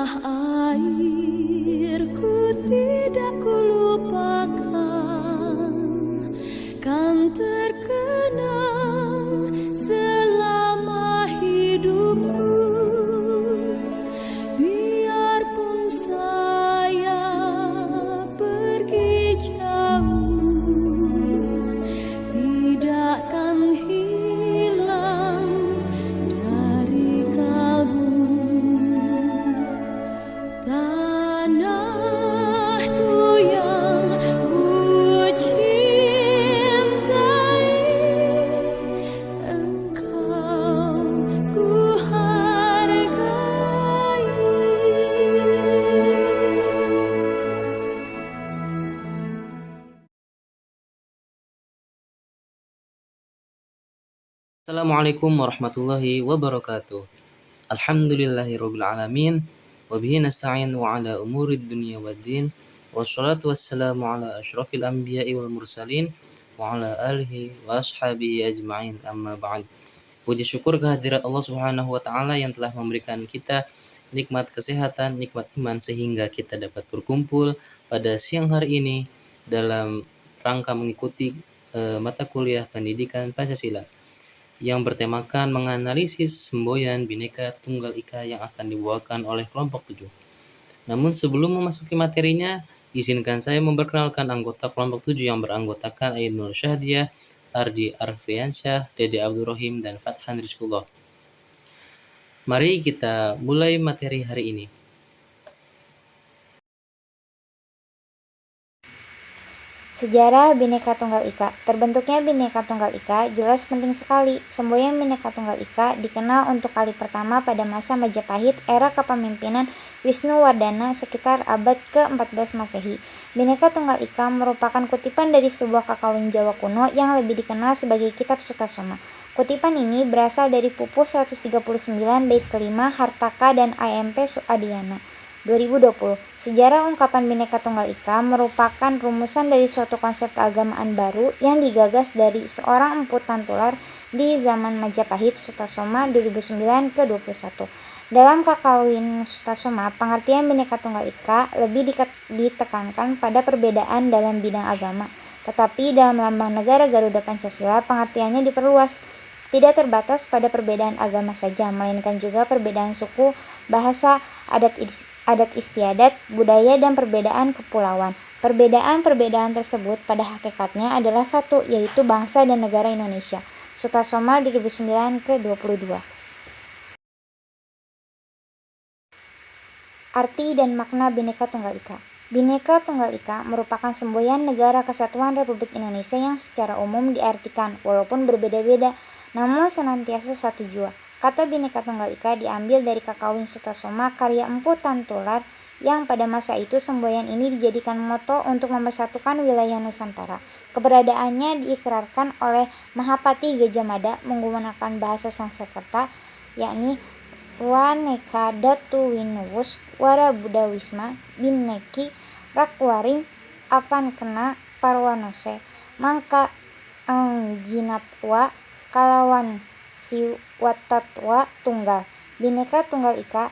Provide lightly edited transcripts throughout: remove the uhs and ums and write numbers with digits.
Tanah airku tidak kulupakan, kan terkenang selama hidupku. Biarpun saya pergi jauh, tidakkan hilang dari kalbu. Tanahku yang ku cintai, engkau ku hargai. Assalamualaikum warahmatullahi wabarakatuh. Alhamdulillahirabbil alamin wa bihi nasta'in wa ala umurid dunya waddin. Wassalatu wassalamu ala asyrafil anbiya'i wal mursalin wa ala alihi wa ashabihi ajma'in, amma ba'd. Puji syukur kehadirat Allah Subhanahu wa taala yang telah memberikan kita nikmat kesehatan, nikmat iman sehingga kita dapat berkumpul pada siang hari ini dalam rangka mengikuti mata kuliah pendidikan Pancasila yang bertemakan menganalisis semboyan Bhinneka Tunggal Ika yang akan dibawakan oleh kelompok 7. Namun sebelum memasuki materinya, izinkan saya memperkenalkan anggota kelompok 7 yang beranggotakan Ainul Syahdiah, Ardi Arfiansyah, Dede Abdurrahim, dan Fathan Rizkullah. Mari kita mulai materi hari ini. Sejarah Bhinneka Tunggal Ika. Terbentuknya Bhinneka Tunggal Ika jelas penting sekali. Semboyan Bhinneka Tunggal Ika dikenal untuk kali pertama pada masa Majapahit era kepemimpinan Wisnuwardana sekitar abad ke-14 Masehi. Bhinneka Tunggal Ika merupakan kutipan dari sebuah kakawin Jawa kuno yang lebih dikenal sebagai Kitab Sutasoma. Kutipan ini berasal dari Pupuh 139 bait kelima Hartaka dan AMP Suadiana. 2020. Sejarah ungkapan Bhinneka Tunggal Ika merupakan rumusan dari suatu konsep keagamaan baru yang digagas dari seorang Empu Tantular di zaman Majapahit Sutasoma 2009-21. Dalam kakawin Sutasoma, pengertian Bhinneka Tunggal Ika lebih ditekankan pada perbedaan dalam bidang agama. Tetapi dalam Lambang Negara Garuda Pancasila, pengertiannya diperluas. Tidak terbatas pada perbedaan agama saja, melainkan juga perbedaan suku, bahasa, adat istiadat, budaya, dan perbedaan kepulauan. Perbedaan-perbedaan tersebut pada hakikatnya adalah satu, yaitu bangsa dan negara Indonesia. Sutasoma 2009-22. Arti dan makna Bhinneka Tunggal Ika. Bhinneka Tunggal Ika merupakan semboyan Negara Kesatuan Republik Indonesia yang secara umum diartikan, walaupun berbeda-beda, namun senantiasa satu jua. Kata Bhinneka Tunggal Ika diambil dari kakawin Sutasoma karya Empu Tantular yang pada masa itu semboyan ini dijadikan moto untuk mempersatukan wilayah Nusantara. Keberadaannya diikrarkan oleh Mahapati Gajah Mada menggunakan bahasa Sanskerta, yakni Waneka Datu Winuwus Wara Buddha Wisma Bhinneki Rakwaring Apan Kena Parwanose Mangka Jinatwa Kalawan Siwatatwa Tunggal. Bhinneka Tunggal Ika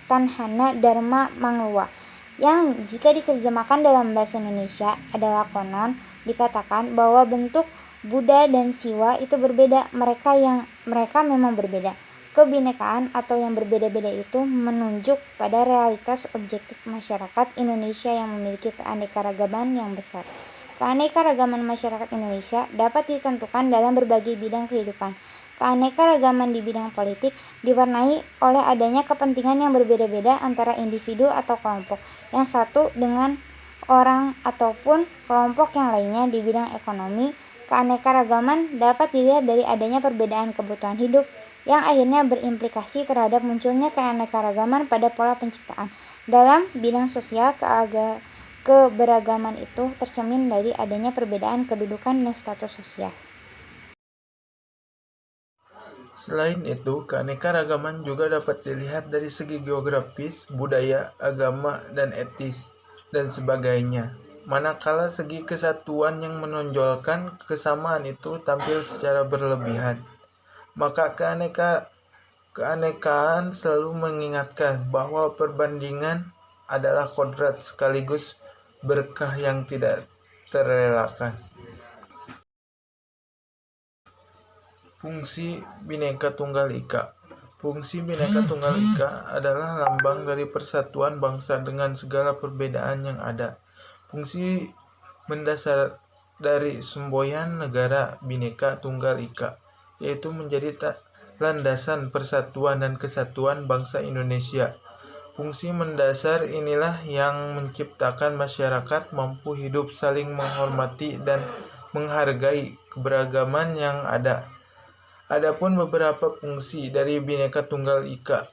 Tanhana Dharma Mangluwa, yang jika diterjemahkan dalam bahasa Indonesia adalah konon dikatakan bahwa bentuk Buddha dan Siwa itu berbeda, mereka memang berbeda. Kebinekaan atau yang berbeda-beda itu menunjuk pada realitas objektif masyarakat Indonesia yang memiliki keanekaragaman yang besar. Keanekaragaman masyarakat Indonesia dapat ditentukan dalam berbagai bidang kehidupan. Keanekaragaman di bidang politik diwarnai oleh adanya kepentingan yang berbeda-beda antara individu atau kelompok yang satu dengan orang ataupun kelompok yang lainnya. Di bidang ekonomi, keanekaragaman dapat dilihat dari adanya perbedaan kebutuhan hidup yang akhirnya berimplikasi terhadap munculnya keanekaragaman pada pola penciptaan. Dalam bidang sosial, keberagaman itu tercermin dari adanya perbedaan kedudukan dan status sosial. Selain itu, keanekaragaman juga dapat dilihat dari segi geografis, budaya, agama, dan etis, dan sebagainya. Manakala segi kesatuan yang menonjolkan kesamaan itu tampil secara berlebihan, maka Keanekaan selalu mengingatkan bahwa perbandingan adalah kodrat sekaligus berkah yang tidak terelakkan. Fungsi Bhinneka Tunggal Ika. Fungsi Bhinneka Tunggal Ika adalah lambang dari persatuan bangsa dengan segala perbedaan yang ada. Fungsi mendasar dari semboyan negara Bhinneka Tunggal Ika, yaitu menjadi landasan persatuan dan kesatuan bangsa Indonesia. Fungsi mendasar inilah yang menciptakan masyarakat mampu hidup saling menghormati dan menghargai keberagaman yang ada. Adapun beberapa fungsi dari Bhinneka Tunggal Ika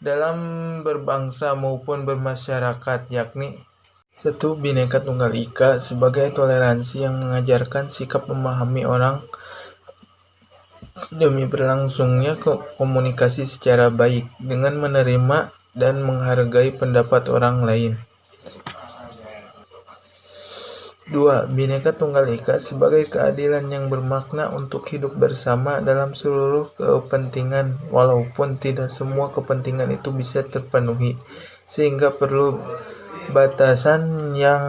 dalam berbangsa maupun bermasyarakat, yakni 1. Bhinneka Tunggal Ika sebagai toleransi yang mengajarkan sikap memahami orang demi berlangsungnya komunikasi secara baik dengan menerima dan menghargai pendapat orang lain. 2. Bhinneka Tunggal Ika sebagai keadilan yang bermakna untuk hidup bersama dalam seluruh kepentingan walaupun tidak semua kepentingan itu bisa terpenuhi, sehingga perlu batasan yang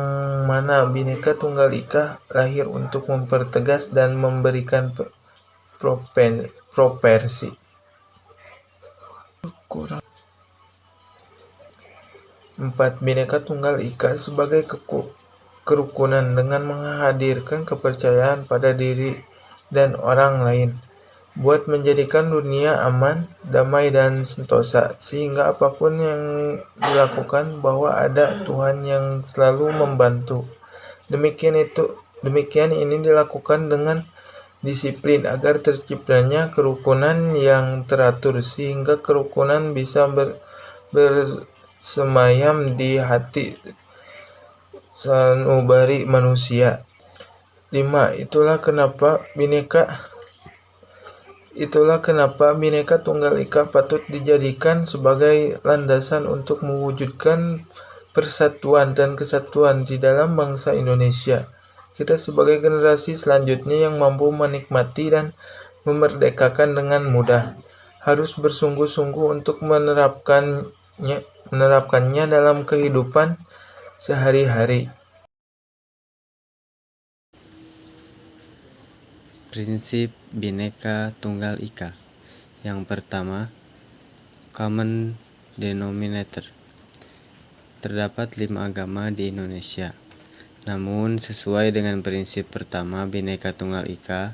mana Bhinneka Tunggal Ika lahir untuk mempertegas dan memberikan proporsi. 4. Bhinneka Tunggal Ika sebagai kerukunan dengan menghadirkan kepercayaan pada diri dan orang lain, buat menjadikan dunia aman, damai, dan sentosa, sehingga apapun yang dilakukan bahwa ada Tuhan yang selalu membantu. Demikian ini dilakukan dengan disiplin agar terciptanya kerukunan yang teratur, sehingga kerukunan bisa bersemayam di hati sanubari manusia. 5. Itulah kenapa Bhinneka Tunggal Ika patut dijadikan sebagai landasan untuk mewujudkan persatuan dan kesatuan di dalam bangsa Indonesia. Kita sebagai generasi selanjutnya yang mampu menikmati dan memerdekakan dengan mudah, harus bersungguh-sungguh untuk menerapkannya dalam kehidupan sehari-hari. Prinsip Bhinneka Tunggal Ika. Yang pertama, common denominator. Terdapat 5 agama di Indonesia. Namun, sesuai dengan prinsip pertama Bhinneka Tunggal Ika,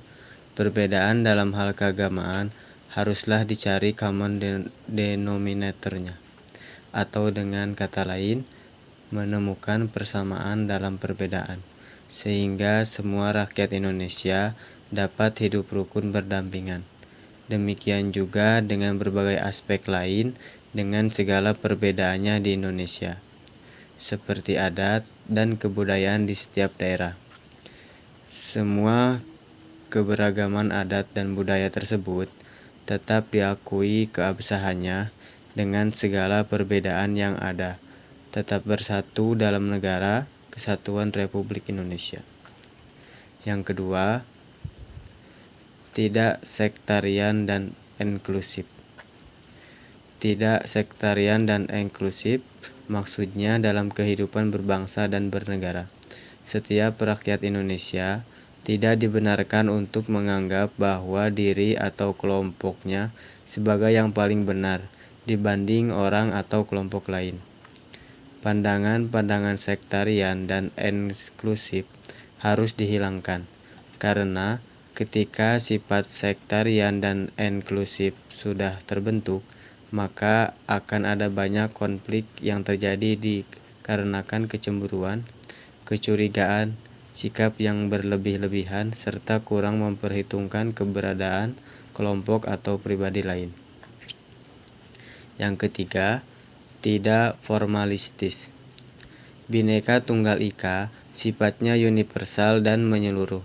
perbedaan dalam hal keagamaan haruslah dicari common denominatornya, atau dengan kata lain, menemukan persamaan dalam perbedaan, sehingga semua rakyat Indonesia dapat hidup rukun berdampingan. Demikian juga dengan berbagai aspek lain dengan segala perbedaannya di Indonesia, seperti adat dan kebudayaan di setiap daerah. Semua keberagaman adat dan budaya tersebut tetap diakui keabsahannya dengan segala perbedaan yang ada, tetap bersatu dalam negara Kesatuan Republik Indonesia. Yang kedua, tidak sektarian dan inklusif. Tidak sektarian dan inklusif maksudnya dalam kehidupan berbangsa dan bernegara. Setiap rakyat Indonesia tidak dibenarkan untuk menganggap bahwa diri atau kelompoknya sebagai yang paling benar dibanding orang atau kelompok lain. Pandangan-pandangan sektarian dan inklusif harus dihilangkan, karena ketika sifat sektarian dan inklusif sudah terbentuk, maka akan ada banyak konflik yang terjadi dikarenakan kecemburuan, kecurigaan, sikap yang berlebih-lebihan, serta kurang memperhitungkan keberadaan kelompok atau pribadi lain. Yang ketiga, tidak formalistis. Bhinneka Tunggal Ika sifatnya universal dan menyeluruh.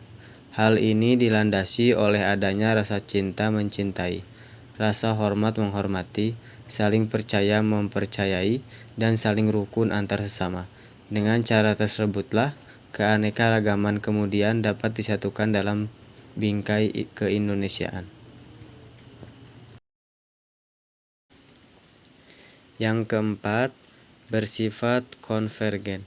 Hal ini dilandasi oleh adanya rasa cinta mencintai, rasa hormat menghormati, saling percaya mempercayai, dan saling rukun antar sesama. Dengan cara tersebutlah keanekaragaman kemudian dapat disatukan dalam bingkai keindonesiaan. Yang keempat, bersifat konvergen.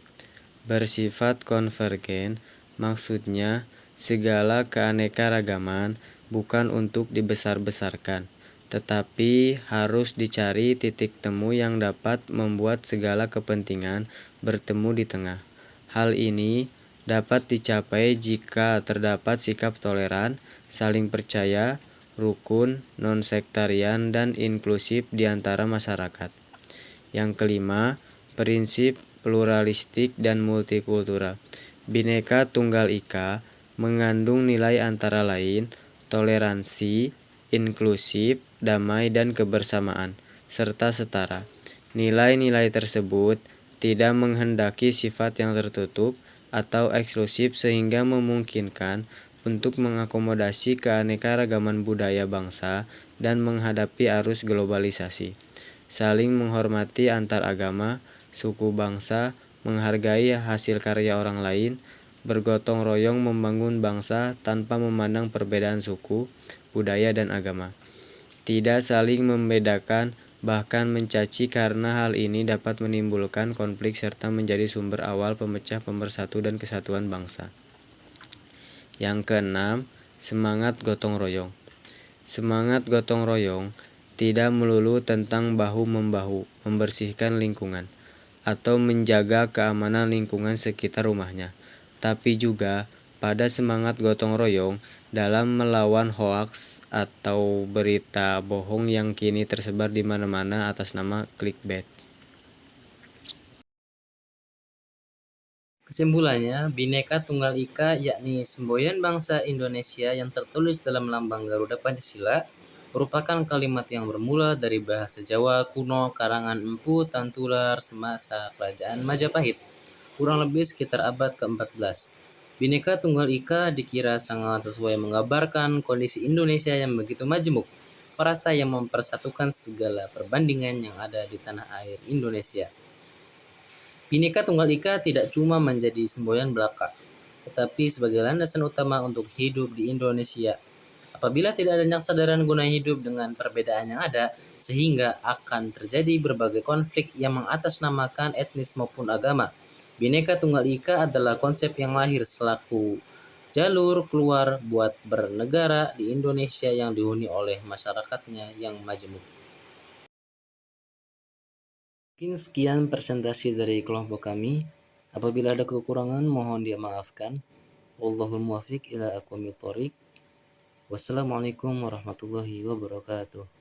Bersifat konvergen maksudnya segala keanekaragaman bukan untuk dibesar-besarkan, tetapi harus dicari titik temu yang dapat membuat segala kepentingan bertemu di tengah. Hal ini dapat dicapai jika terdapat sikap toleran, saling percaya, rukun, non-sektarian, dan inklusif di antara masyarakat. Yang kelima, prinsip pluralistik dan multikultural. Bhinneka Tunggal Ika mengandung nilai antara lain toleransi, inklusif, damai, dan kebersamaan, serta setara. Nilai-nilai tersebut tidak menghendaki sifat yang tertutup atau eksklusif sehingga memungkinkan untuk mengakomodasi keanekaragaman budaya bangsa dan menghadapi arus globalisasi. Saling menghormati antar agama, suku bangsa, menghargai hasil karya orang lain, bergotong royong membangun bangsa tanpa memandang perbedaan suku, budaya, dan agama. Tidak saling membedakan, bahkan mencaci karena hal ini dapat menimbulkan konflik serta menjadi sumber awal pemecah pemersatu dan kesatuan bangsa. Yang keenam, semangat gotong royong. Semangat gotong royong tidak melulu tentang bahu-membahu membersihkan lingkungan atau menjaga keamanan lingkungan sekitar rumahnya, tapi juga pada semangat gotong royong dalam melawan hoaks atau berita bohong yang kini tersebar di mana-mana atas nama clickbait. Kesimpulannya, Bhinneka Tunggal Ika yakni semboyan bangsa Indonesia yang tertulis dalam lambang Garuda Pancasila merupakan kalimat yang bermula dari bahasa Jawa kuno karangan Empu Tantular semasa Kerajaan Majapahit, kurang lebih sekitar abad ke-14. Bhinneka Tunggal Ika dikira sangat sesuai menggambarkan kondisi Indonesia yang begitu majemuk, frasa yang mempersatukan segala perbandingan yang ada di tanah air Indonesia. Bhinneka Tunggal Ika tidak cuma menjadi semboyan belaka, tetapi sebagai landasan utama untuk hidup di Indonesia. Apabila tidak ada kesadaran guna hidup dengan perbedaan yang ada, sehingga akan terjadi berbagai konflik yang mengatasnamakan etnis maupun agama. Bhinneka Tunggal Ika adalah konsep yang lahir selaku jalur keluar buat bernegara di Indonesia yang dihuni oleh masyarakatnya yang majemuk. Mungkin sekian presentasi dari kelompok kami. Apabila ada kekurangan mohon dimaafkan. Wallahul muwaffiq ila aqwamit thoriq. Wassalamualaikum warahmatullahi wabarakatuh.